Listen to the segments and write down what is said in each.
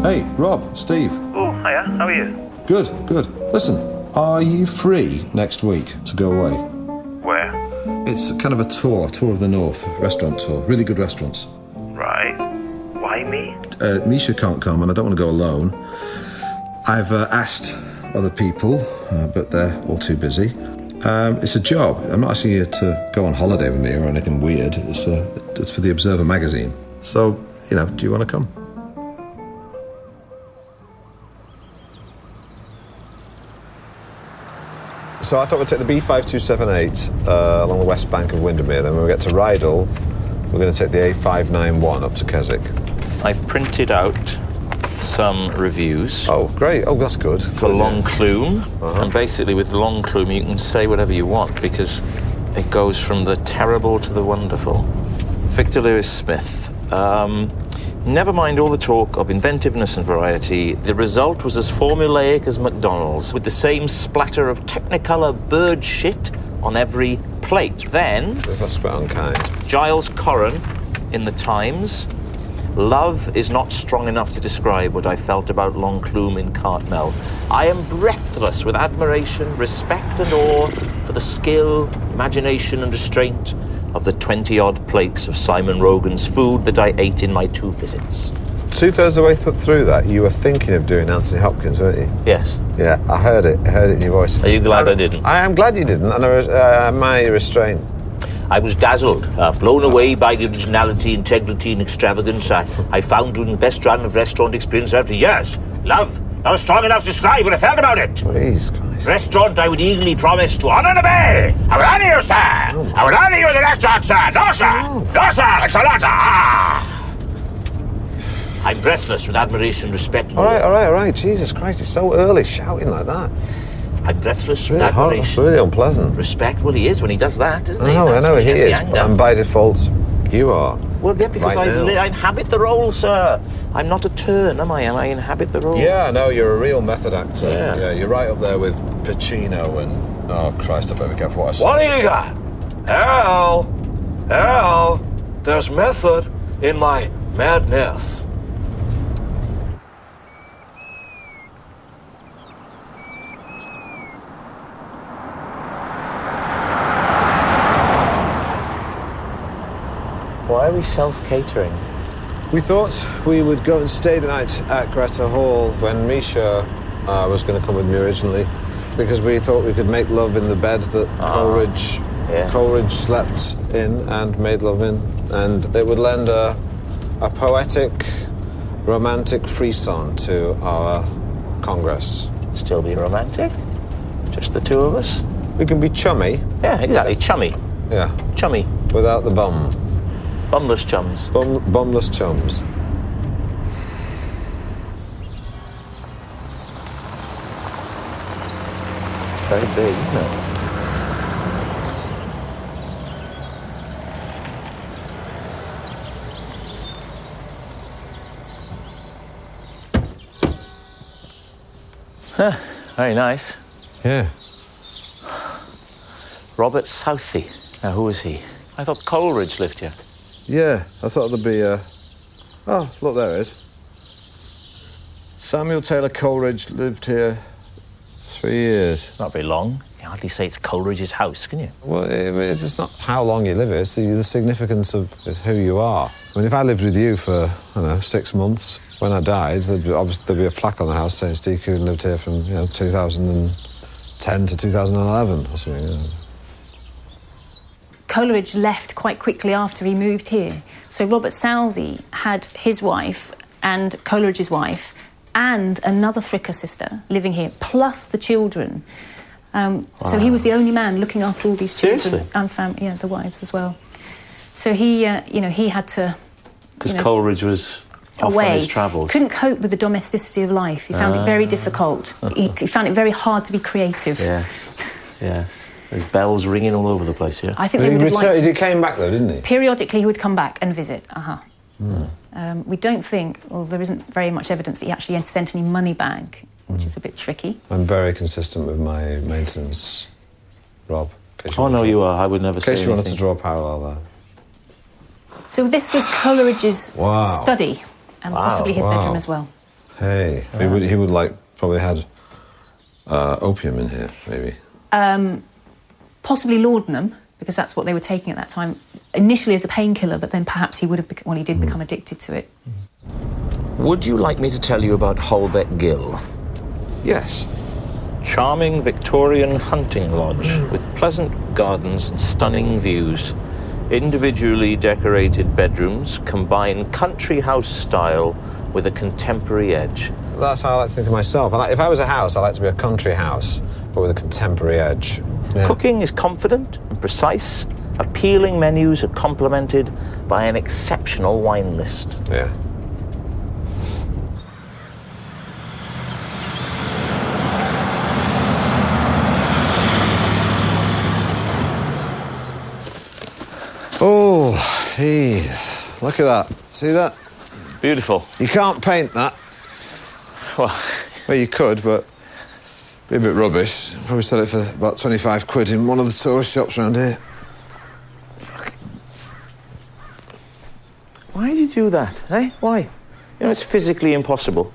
Hey, Rob, Steve. Oh, hiya, how are you? Good, good. Listen, are you free next week to go away? Where? It's kind of a tour of the north, a restaurant tour. Really good restaurants. Right. Why me? Misha can't come and I don't want to go alone. I've asked other people, but they're all too busy. It's a job. I'm not asking you to go on holiday with me or anything weird. It's for the Observer magazine. So, do you want to come? So I thought we'd take the B5278 along the west bank of Windermere. Then when we get to Ghyll, we're going to take the A591 up to Keswick. I've printed out some reviews. Oh, great. Oh, that's good. For Longclume. And basically with Longclume you can say whatever you want because it goes from the terrible to the wonderful. Victor Lewis Smith. Never mind all the talk of inventiveness and variety, the result was as formulaic as McDonald's, with the same splatter of Technicolor bird shit on every plate. Then... That's quite unkind. Giles Corran in The Times. Love is not strong enough to describe what I felt about Longclume in Cartmel. I am breathless with admiration, respect and awe for the skill, imagination and restraint of the 20-odd plates of Simon Rogan's food that I ate in my 2 visits. 2/3 of the way through that, you were thinking of doing Anthony Hopkins, weren't you? Yes. Yeah, I heard it in your voice. Are you glad I didn't? I am glad you didn't, and I admire your restraint. I was dazzled, blown away by the originality, integrity and extravagance I found during the best run of restaurant experience after years. Love, not strong enough to describe what I felt about it. Please, Christ. Restaurant I would eagerly promise to honour and obey. I would honour you, sir. I would honour you in the restaurant, sir. No, sir. No, sir. Excellent. I'm breathless with admiration, respect and all right. Jesus Christ, it's so early shouting like that. I'm breathless with Really hot. admiration. It's really unpleasant. Respect, well, he is when he does that, isn't he? I know he is, The anger. and by default, you are. Well, yeah, because right I inhabit the role, sir. I'm not a turn, am I? And I inhabit the role. Yeah, no, you're a real method actor. Yeah. You're right up there with Pacino and... Oh, Christ, I better be careful what I say. What do you got? Al, there's method in my madness. Why are we self-catering? We thought we would go and stay the night at Greta Hall when Misha was going to come with me originally, because we thought we could make love in the bed that Coleridge slept in and made love in, and it would lend a poetic, romantic frisson to our congress. Still be romantic? Just the 2 of us? We can be chummy. Yeah, exactly. Chummy. Yeah. Chummy. Without the bum. Bumless chums. Bumless chums. Very big, isn't it? Huh, very nice. Yeah. Robert Southey. Now, who is he? I thought Coleridge lived here. Yeah, I thought there'd be a... Oh, look, there it is. Samuel Taylor Coleridge lived here 3 years. Not very long. You can hardly say it's Coleridge's house, can you? Well, it's not how long you live here, it's the significance of who you are. I mean, if I lived with you for, 6 months, when I died, there'd be a plaque on the house saying Steve Coogan lived here from, 2010 to 2011 or something, Coleridge left quite quickly after he moved here. So Robert Southey had his wife and Coleridge's wife and another Fricker sister living here, plus the children. Wow. So he was the only man looking after all these children. Seriously? And the wives as well. So he, he had to... Because Coleridge was off on his travels. Couldn't cope with the domesticity of life. He found it very difficult. He found it very hard to be creative. Yes. There's bells ringing all over the place here. I think they would have liked... He came back, though, didn't he? Periodically, he would come back and visit. We don't think... Well, there isn't very much evidence that he actually sent any money back, which is a bit tricky. I'm very consistent with my maintenance, Rob. Oh, no, you are. I would never say in case you wanted anything. to draw a parallel there. So this was Coleridge's study, and possibly his bedroom as well. Hey, he would like probably had opium in here, maybe. Possibly laudanum, because that's what they were taking at that time. Initially as a painkiller, but then perhaps he would have, he did become addicted to it. Would you like me to tell you about Holbeck Ghyll? Yes. Charming Victorian hunting lodge with pleasant gardens and stunning views. Individually decorated bedrooms combine country house style with a contemporary edge. That's how I like to think of myself. If I was a house, I'd like to be a country house, but with a contemporary edge. Yeah. Cooking is confident and precise. Appealing menus are complemented by an exceptional wine list. Yeah. Oh, hey, look at that. See that? Beautiful. You can't paint that. Well, you could, but be a bit rubbish. Probably sell it for about 25 quid in one of the tourist shops around here. why did you do that, eh? Why? You know, it's physically impossible.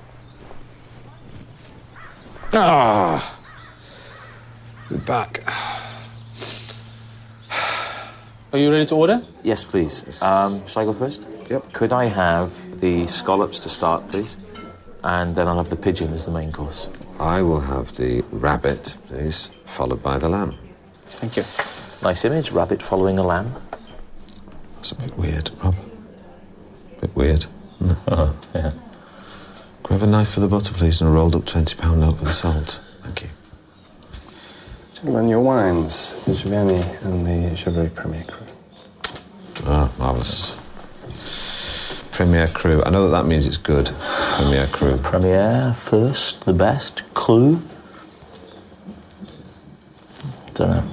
Ah, we're back. Are you ready to order? Yes, please. Shall I go first? Yep. Could I have the scallops to start, please? And then I'll have the pigeon as the main course. I will have the rabbit, please, followed by the lamb. Thank you. Nice image, rabbit following a lamb. It's a bit weird, Rob. A bit weird. Yeah. Can I have a knife for the butter, please, and a rolled up £20 note for the salt? Thank you. Gentlemen, your wines, the Giuliani and the Chevrolet Premier Cru. Ah, marvellous. Premier Cru. I know that means it's good. Premier Cru. Premier, first, the best, Cru. Don't know.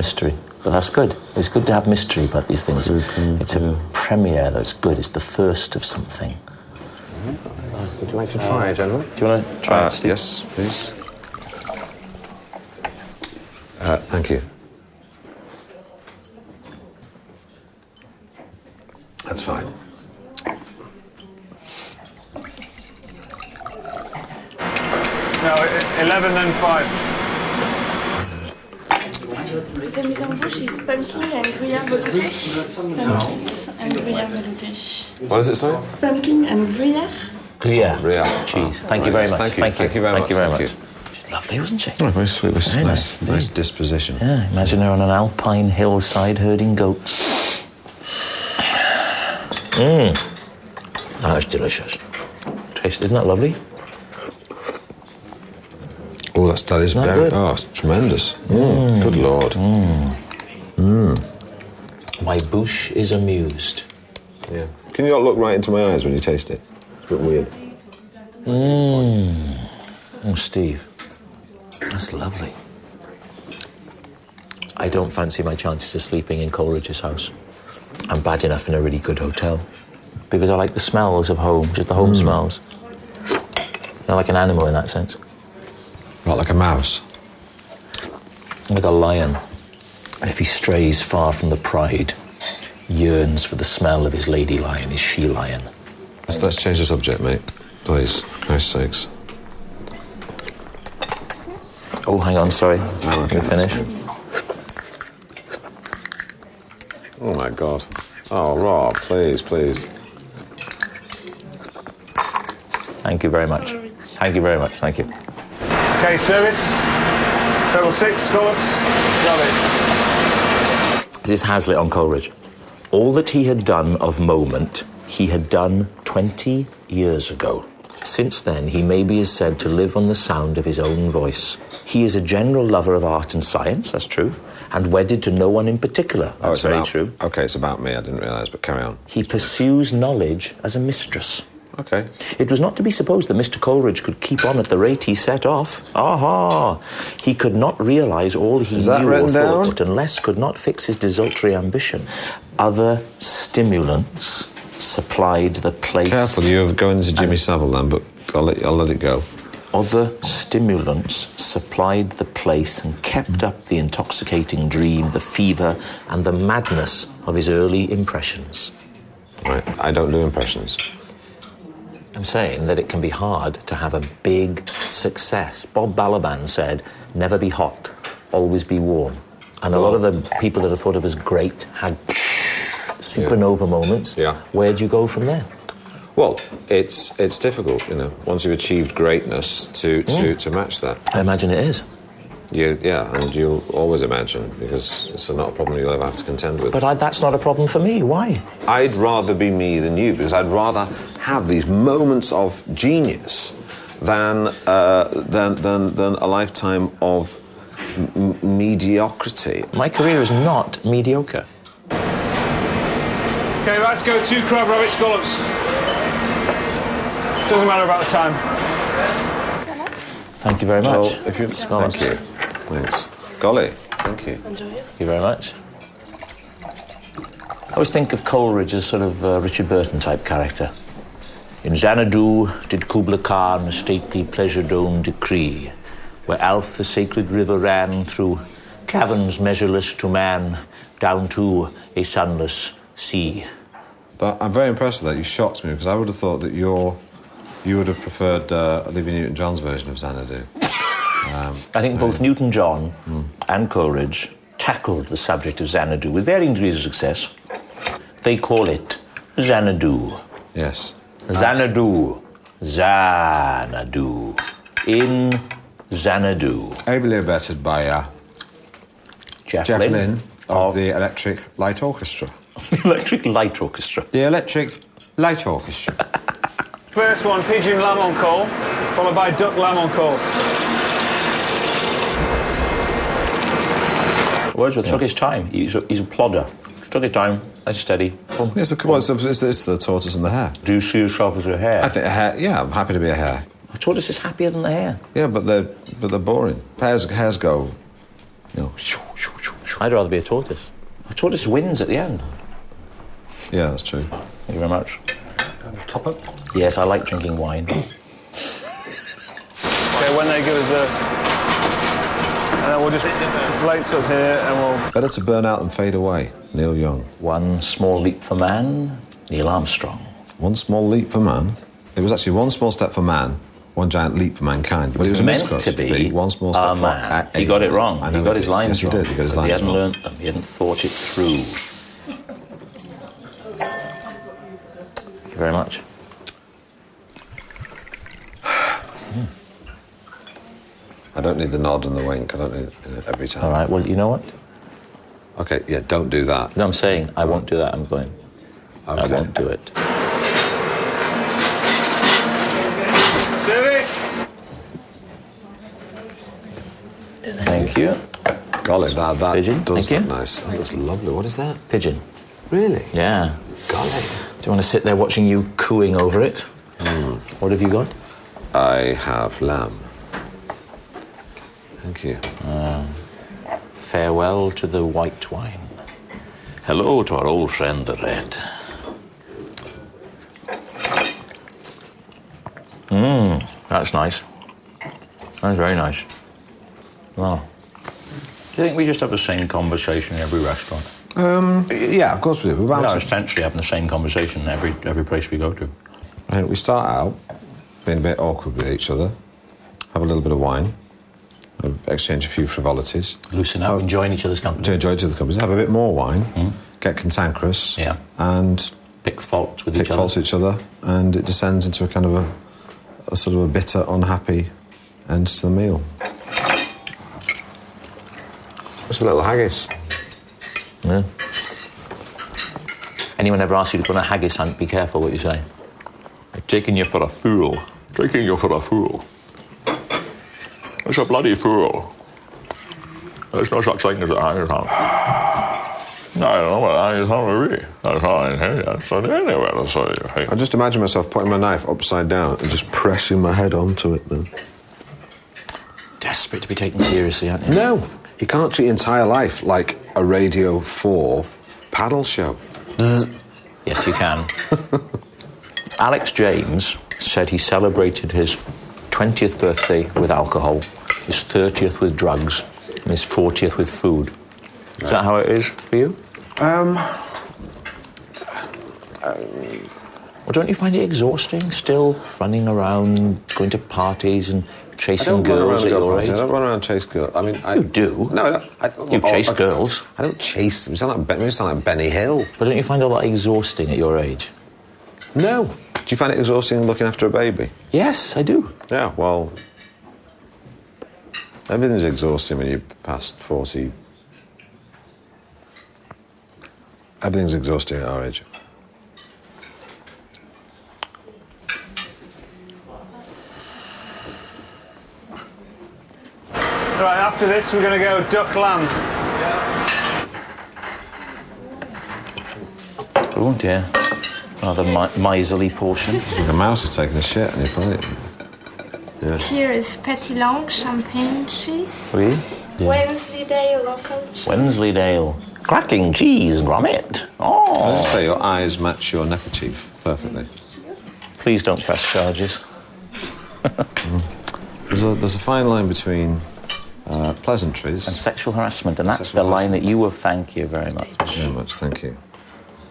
mystery. But that's good. It's good to have mystery about these things. It's a premiere, though. It's good. It's the first of something. Would you like to try, gentlemen? Do you want to try it, Steve? Yes, please. Thank you. That's fine. No, 11 then 5. The mise en bouche is pumpkin and gruyère velouté. Pumpkin and gruyère velouté. What is it, sorry? Pumpkin and gruyère. Gruyère. Cheese. Thank you very much. Thank you very much. She's lovely, wasn't she? Oh, very sweet. Very nice, nice disposition. Yeah, imagine her on an alpine hillside herding goats. That's delicious. Taste, isn't that lovely? Oh, that is very... Good? Oh, it's tremendous. Good Lord. My bouche is amused. Yeah. Can you not look right into my eyes when you taste it? It's a bit weird. Oh, Steve. That's lovely. I don't fancy my chances of sleeping in Coleridge's house. I'm bad enough in a really good hotel. Because I like the smells of home, just the home smells. I'm like an animal in that sense. Not like a mouse. Like a lion. And if he strays far from the pride, yearns for the smell of his lady lion, his she lion. Let's change the subject, mate. Please. Christ's sakes. Oh, hang on, sorry. Can we finish? Oh, my God. Oh, Rob, please. Thank you very much. Thank you very much. Thank you. Okay, service. Level 6, scallops. Love This is Hazlitt on Coleridge. All that he had done of moment, he had done 20 years ago. Since then, he maybe is said to live on the sound of his own voice. He is a general lover of art and science, that's true, and wedded to no one in particular, that's very true. Okay, it's about me, I didn't realise, but carry on. He pursues knowledge as a mistress. Okay. It was not to be supposed that Mr. Coleridge could keep on at the rate he set off. Aha! He could not realise all he knew or thought, unless could not fix his desultory ambition. Other stimulants supplied the place... Careful, you're going into Jimmy Savile then, but I'll let it go. Other stimulants supplied the place and kept up the intoxicating dream, the fever, and the madness of his early impressions. Right, I don't do impressions. I'm saying that it can be hard to have a big success. Bob Balaban said, never be hot, always be warm. And a lot of the people that are thought of as great had supernova moments. Yeah. Where do you go from there? Well, it's difficult, you know, once you've achieved greatness to match that. I imagine it is. And you'll always imagine, because it's not a problem you'll ever have to contend with. But that's not a problem for me. Why? I'd rather be me than you, because I'd rather have these moments of genius than a lifetime of mediocrity. My career is not mediocre. Okay, let's go 2 crab rabbit scallops. Doesn't matter about the time. Thank you very much. Well, if you... Thank you. Thanks. Golly, thank you. Enjoy it. Thank you very much. I always think of Coleridge as sort of a Richard Burton type character. In Xanadu did Kubla Khan a stately pleasure dome decree, where Alph the sacred river ran through caverns measureless to man, down to a sunless sea. I'm very impressed with that. You shocked me, because I would have thought that you would have preferred Olivia Newton-John's version of Xanadu. I think both Newton-John and Coleridge tackled the subject of Xanadu with varying degrees of success. They call it Xanadu. Yes. Xanadu. Xanadu. In Xanadu. Ably abetted by Jeff Lynne of the Electric Light Orchestra. Electric Light Orchestra. The Electric Light Orchestra. First one, pigeon lamb on coal, followed by duck lamb on coal. Wordsworth took his time. He's a plodder. Took his time, nice steady. It's the tortoise and the hare. Do you see yourself as a hare? I think a hare, yeah, I'm happy to be a hare. The tortoise is happier than the hare. Yeah, but they're boring. Hares go, you know... I'd rather be a tortoise. A tortoise wins at the end. Yeah, that's true. Thank you very much. Top up? Yes, I like drinking wine. Okay, when they give us the... And then we'll just plates up here and we'll... Better to burn out than fade away. Neil Young. One small leap for man, Neil Armstrong. One small leap for man. It was actually one small step for man, one giant leap for mankind. But it was meant to be one small step for man. He got it wrong. He got his lines wrong. Yes, he did. He got his lines He hadn't wrong. learnt them. He hadn't thought it through. Thank you very much. I don't need the nod and the wink. I don't need it every time. All right, well, you know what? Okay, yeah, don't do that. No, I'm saying I won't do that. I'm going. Okay. I won't do it. Service! Thank you. Golly, that Pigeon, does thank look you. nice. That looks lovely. What is that? Pigeon. Really? Yeah. Golly. Do you want to sit there watching you cooing over it? What have you got? I have lamb. Thank you. Farewell to the white wine. Hello to our old friend, the red. That's nice. That's very nice. Well, do you think we just have the same conversation in every restaurant? Yeah, of course we do. We're No, about essentially having the same conversation in every place we go to. Right, we start out being a bit awkward with each other, have a little bit of wine, exchange a few frivolities. Loosen up, enjoying each other's company. To enjoy each other's company, have a bit more wine, get cantankerous, Yeah. and Pick faults with pick each other. faults with each other, and it descends into a kind of a sort of a bitter, unhappy end to the meal. Just a little haggis. Yeah. Anyone ever asks you to go on a haggis hunt, be careful what you say. They're taking you for a fool. Taking you for a fool. It's a bloody fool. There's no such thing as a haggis hunt. No, I don't know what a haggis hunt would be. That's all I hear. That's anywhere to say. I just imagine myself putting my knife upside down and just pressing my head onto it then. Desperate to be taken seriously, aren't you? No, you can't treat your entire life like a Radio 4 paddle show. Yes, you can. Alex James said he celebrated his 20th birthday with alcohol, his 30th with drugs, and his 40th with food. Is that how it is for you? Well, don't you find it exhausting, still running around, going to parties and chasing girls at your age? I don't run around and chase girls. I mean, You do? No, You chase girls. I don't chase them. You sound like Benny Hill. But don't you find all that exhausting at your age? No. Do you find it exhausting looking after a baby? Yes, I do. Yeah, well, everything's exhausting when you're past 40. Everything's exhausting at our age. Right, after this, we're going to go duck lamb. Oh, dear. Rather miserly portion. It's like a mouse is taking a shit on your plate. Yeah. Here is Petit champagne cheese. Oui? Yeah. Wensleydale local cheese. Wensleydale. Cracking cheese, grommet. Oh. I just say your eyes match your neckerchief perfectly. Please don't press charges. There's a fine line between pleasantries and sexual harassment, and that's the line that you will thank you very much. Very much, thank you.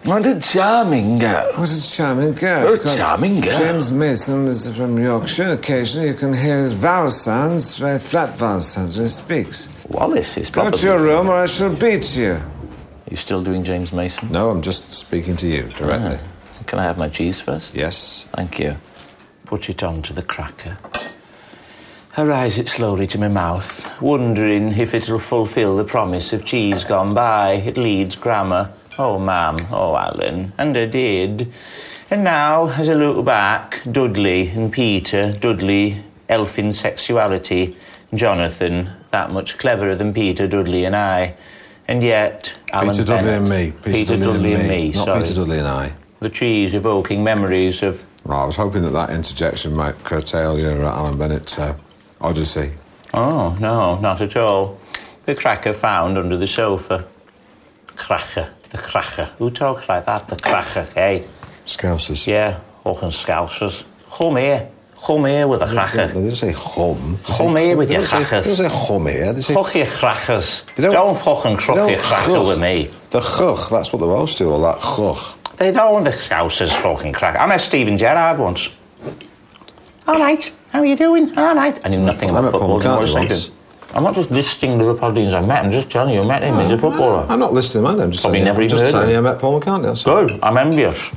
What a charming girl. What a charming girl. What a charming girl. James Mason is from Yorkshire. Occasionally you can hear his vowel sounds, very flat vowel sounds when he speaks. Wallace is probably... Go to your room or I shall beat you. Are you still doing James Mason? No, I'm just speaking to you directly. Can I have my cheese first? Yes. Thank you. Put it onto the cracker. I rise it slowly to my mouth, wondering if it'll fulfil the promise of cheese gone by. It leads grammar. Oh, ma'am, oh, Alan, and I did. And now, as I look back, Dudley and Peter, Dudley, elfin sexuality, Jonathan, that much cleverer than Peter, Dudley and I. And yet, Alan Peter Dudley and me. Peter Dudley and me, not sorry. Peter Dudley and I. The cheese evoking memories of... Well, I was hoping that interjection might curtail your Alan Bennett odyssey. Oh, no, not at all. The cracker found under the sofa. Cracker. The cracker. Who talks like that? The cracker, eh? Scousers. Yeah, fucking scousers. Come here. Come here with a cracker. They didn't say hum. Come here with your crackers. They don't say hum here. They say... Fuck your crackers. Don't fucking crook your cracker with me. The chuch, that's what the Welsh do, all that chuch. They don't, the scousers fucking cracker. I met Stephen Gerrard once. All right, how are you doing? All right. I knew nothing about football. I'm not just listing the Liverpoolians I met, I'm just telling you I met him, he's a footballer. I'm not listing him either, I'm just Probably saying, never even heard telling you I met Paul McCartney, that's good, I'm envious.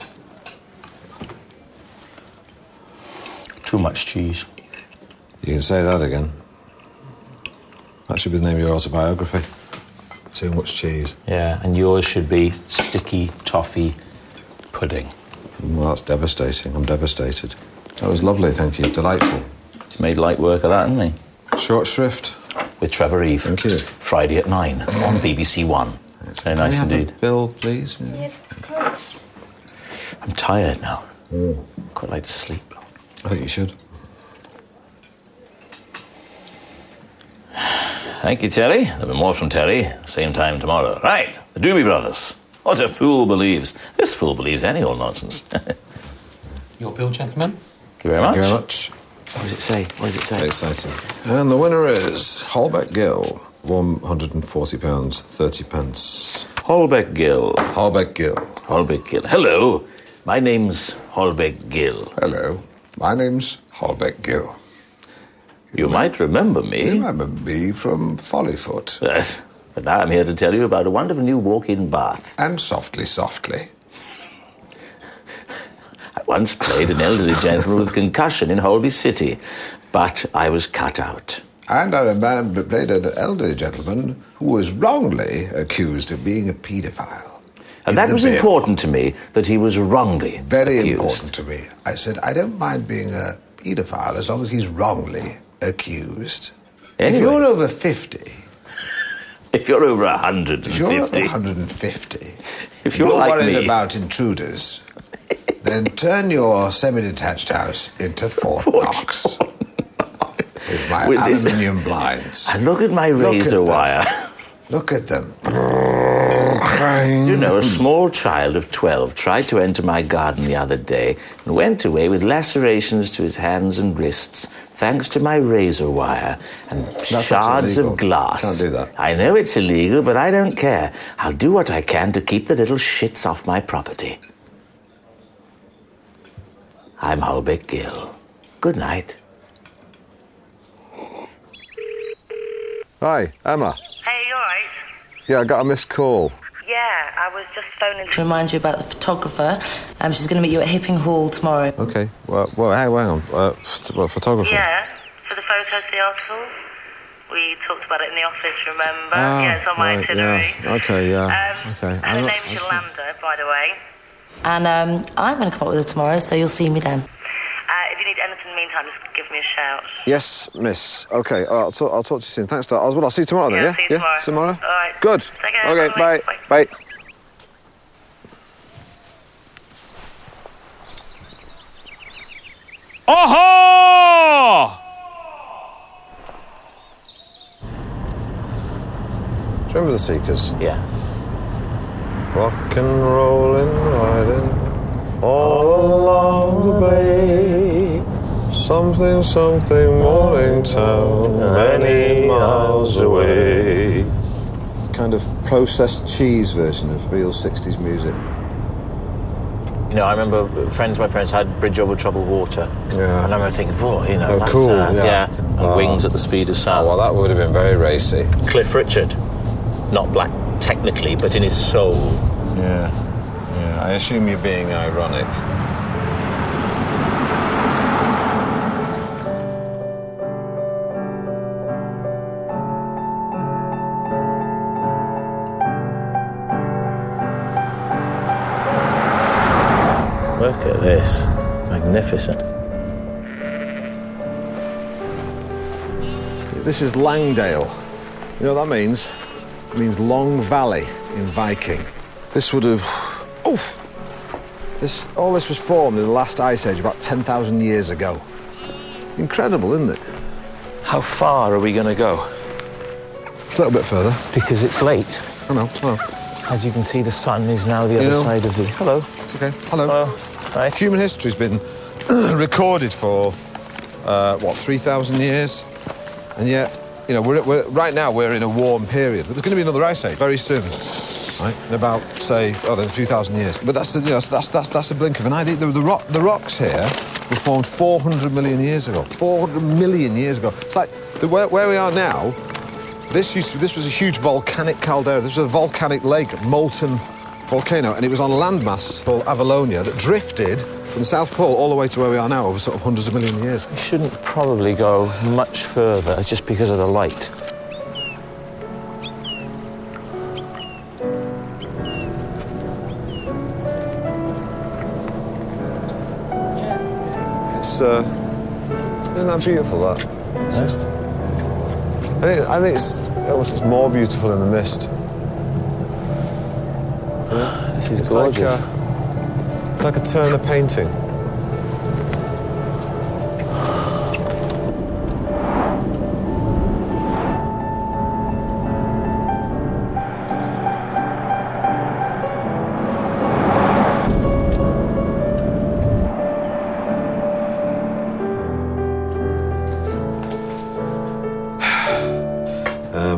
Too much cheese. You can say that again. That should be the name of your autobiography. Too much cheese. Yeah, and yours should be sticky toffee pudding. Well, that's devastating, I'm devastated. That was lovely, thank you, delightful. He's made light work of that, hasn't he? Short shrift. With Trevor Eve. Thank you. Friday at 9 on BBC One. Very nice indeed. A bill, please. Yes, of course. I'm tired now. Quite like to sleep. I think you should. Thank you, Terry. There'll be more from Terry. Same time tomorrow. Right, the Doobie Brothers. What a fool believes. This fool believes any old nonsense. Your bill, gentlemen. Thank you very much. Thank you very much. What does it say? What does it say? Very exciting. And the winner is Holbeck Ghyll, £140, 30 pence. Holbeck Ghyll. Holbeck Ghyll. Holbeck Ghyll. Hello, my name's Holbeck Ghyll. Hello, my name's Holbeck Ghyll. You might remember me. You remember me from Follyfoot. Yes, but now I'm here to tell you about a wonderful new walk-in bath. And softly, softly. I once played an elderly gentleman with concussion in Holby City, but I was cut out. And I played an elderly gentleman who was wrongly accused of being a paedophile. And that was important to me, that he was wrongly Very accused. important to me. I said, I don't mind being a paedophile as long as he's wrongly accused. Anyway, if you're over 50... If you're over 150... If you're over 150... If you're like worried me... about intruders... then turn your semi-detached house into Fort Knox. With my aluminium blinds. And look at my razor wire. Look at them. You know, a small child of 12 tried to enter my garden the other day and went away with lacerations to his hands and wrists, thanks to my razor wire and shards of glass. Can't do that. I know it's illegal, but I don't care. I'll do what I can to keep the little shits off my property. I'm Holbeck Ghyll. Good night. Hi, Emma. Hey, you alright? Yeah, I got a missed call. Yeah, I was just phoning to remind you about the photographer. She's going to meet you at Hipping Hall tomorrow. Okay. Well, hey, hang on. Photographer? Yeah, for the photos, the article. We talked about it in the office, remember? Yeah, it's on my right, itinerary. Yeah. Okay, yeah. Okay. Her name's Yolanda, by the way. And I'm going to come up with her tomorrow, so you'll see me then. If you need anything in the meantime, just give me a shout. Yes, miss. Okay, all right, I'll talk to you soon. Thanks, Dad. I'll see you tomorrow then, yeah? See you tomorrow. Tomorrow? All right. Good. Take care. Okay, bye. Bye. Oh! Do you remember the Seekers? Yeah. Rock and rollin', riding all along the bay. Something, morning town, many miles away. Kind of processed cheese version of real 60s music. You know, I remember friends of my parents had Bridge Over Troubled Water. Yeah. And I remember thinking, oh, you know, Oh, that's, cool, yeah. And Wings at the Speed of Sound. Oh, well, that would have been very racy. Cliff Richard. Not black technically, but in his soul. Yeah. I assume you're being ironic. Look at this. Magnificent. This is Langdale. You know what that means? It means Long Valley in Viking. This would have... Oof! All this was formed in the last ice age about 10,000 years ago. Incredible, isn't it? How far are we going to go? It's a little bit further. Because it's late. I know. As you can see, the sun is now the other side of the... Hello. It's okay. Hello. Hi. Human history's been recorded for, 3,000 years? And yet, you know, we're right now we're in a warm period. But there's going to be another ice age very soon, right? In about, say, a few thousand years. But that's a blink of an eye. The rocks here were formed 400 million years ago. 400 million years ago. It's like where we are now. This was a huge volcanic caldera. This was a volcanic lake, a molten volcano, and it was on a landmass called Avalonia that drifted from the South Pole all the way to where we are now over sort of hundreds of million years. We shouldn't probably go much further just because of the light. Isn't that beautiful, that? It's just... I think it's almost more beautiful in the mist. This is gorgeous. It's like a Turner painting.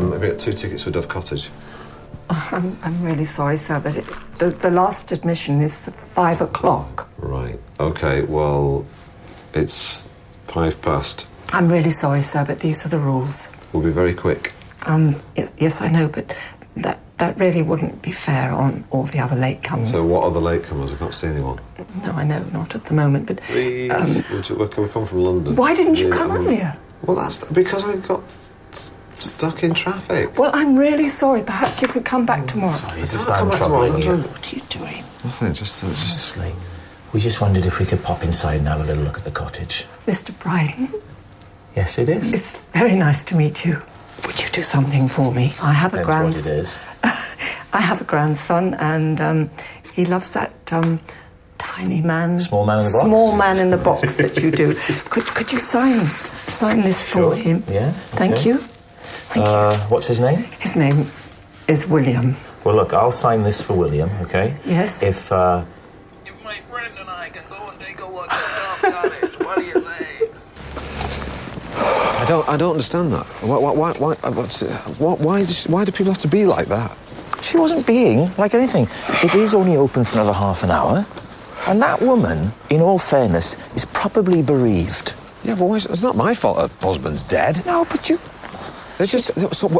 Maybe get 2 tickets for Dove Cottage. I'm really sorry, sir, but the last admission is 5 o'clock. Right. OK, well, it's 5 past. I'm really sorry, sir, but these are the rules. We'll be very quick. Yes, I know, but that really wouldn't be fair on all the other latecomers. So what are the latecomers? I can't see anyone. No, I know, not at the moment, but... Please, we come from London. Why didn't you come earlier? Well, that's because I got stuck in traffic. Well, I'm really sorry. Perhaps you could come back tomorrow. Sorry, is this Come man back tomorrow. troubling you? What are you doing? Nothing, just... Honestly, we just wondered if we could pop inside and have a little look at the cottage. Mr. Brydon? Yes, it is. It's very nice to meet you. Would you do something for me? I have a Depends what it is. I have a grandson, and he loves that tiny man. Small man in the box? Small man in the box that you do. Could you sign this for him? Yeah. Thank you. Thank you. What's his name? His name is William. Well, look, I'll sign this for William, okay? Yes. If my friend and I can go and take a look at the cottage, what do you say? I don't understand that. Why do people have to be like that? She wasn't being like anything. It is only open for another half an hour. And that woman, in all fairness, is probably bereaved. Yeah, but it's not my fault her husband's dead. No, but you... They're just...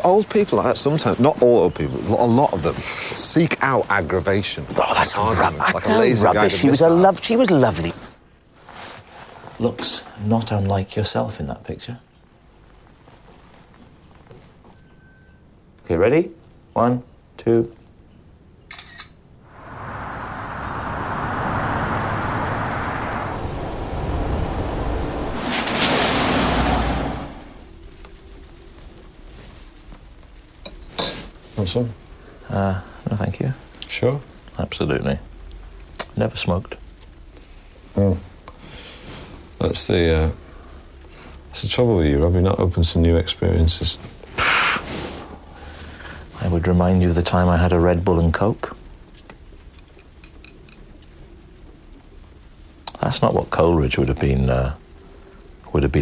old people like that sometimes, not all old people, a lot of them, seek out aggravation. Oh, that's like a lazy rubbish. guy. She was lovely. Looks not unlike yourself in that picture. Okay, ready? 1, 2... Want some? No, thank you. Sure? Absolutely. Never smoked. Oh. That's the trouble with you, Rob. You're not open to new experiences. I would remind you of the time I had a Red Bull and Coke. That's not what Coleridge would have been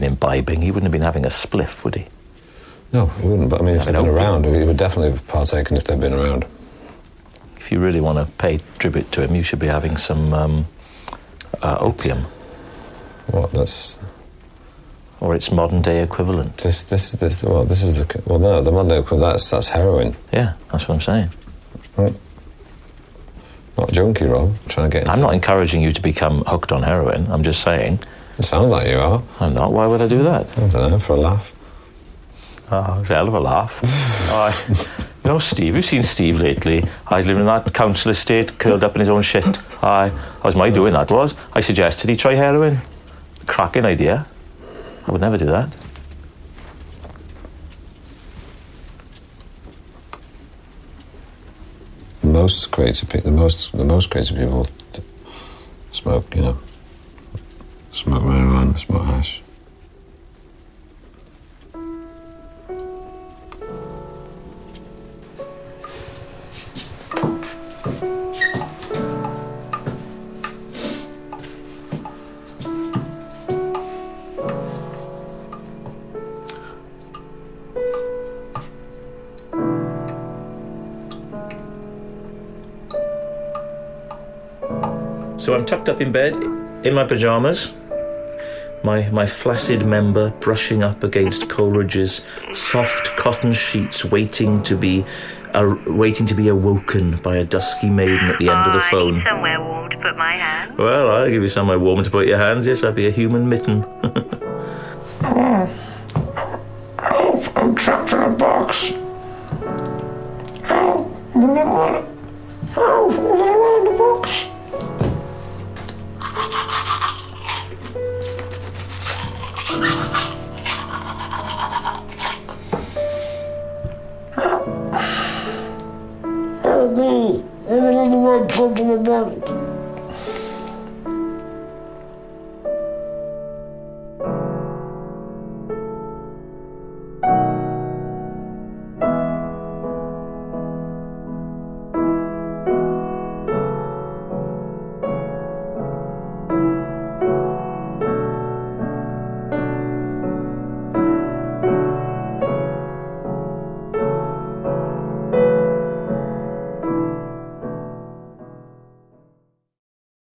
imbibing. He wouldn't have been having a spliff, would he? No, he wouldn't. But I mean, if they'd been around, he would definitely have partaken if they'd been around. If you really want to pay tribute to him, you should be having some opium. What? That's... Or its modern-day equivalent. The modern-day equivalent, that's heroin. Yeah, that's what I'm saying. Right. Not junkie, Rob. I'm trying to get into... I'm not encouraging you to become hooked on heroin. I'm just saying... It sounds like you are. I'm not. Why would I do that? I don't know, for a laugh. Oh, it's a hell of a laugh. You know, Steve, you've seen Steve lately. I live in that council estate, curled up in his own shit. That was my doing, that was. I suggested he try heroin. Cracking idea. I would never do that. The most creative people smoke, you know. Smoke marijuana, smoke hash. So I'm tucked up in bed, in my pyjamas, my flaccid member brushing up against Coleridge's soft cotton sheets, waiting to be awoken by a dusky maiden at the end of the phone. I need somewhere warm to put my hand. Well, I'll give you somewhere warm to put your hands. Yes, I'll be a human mitten. Help, I'm trapped in a box. Help, I'm in the box. Help me! I'm in the red box in the box.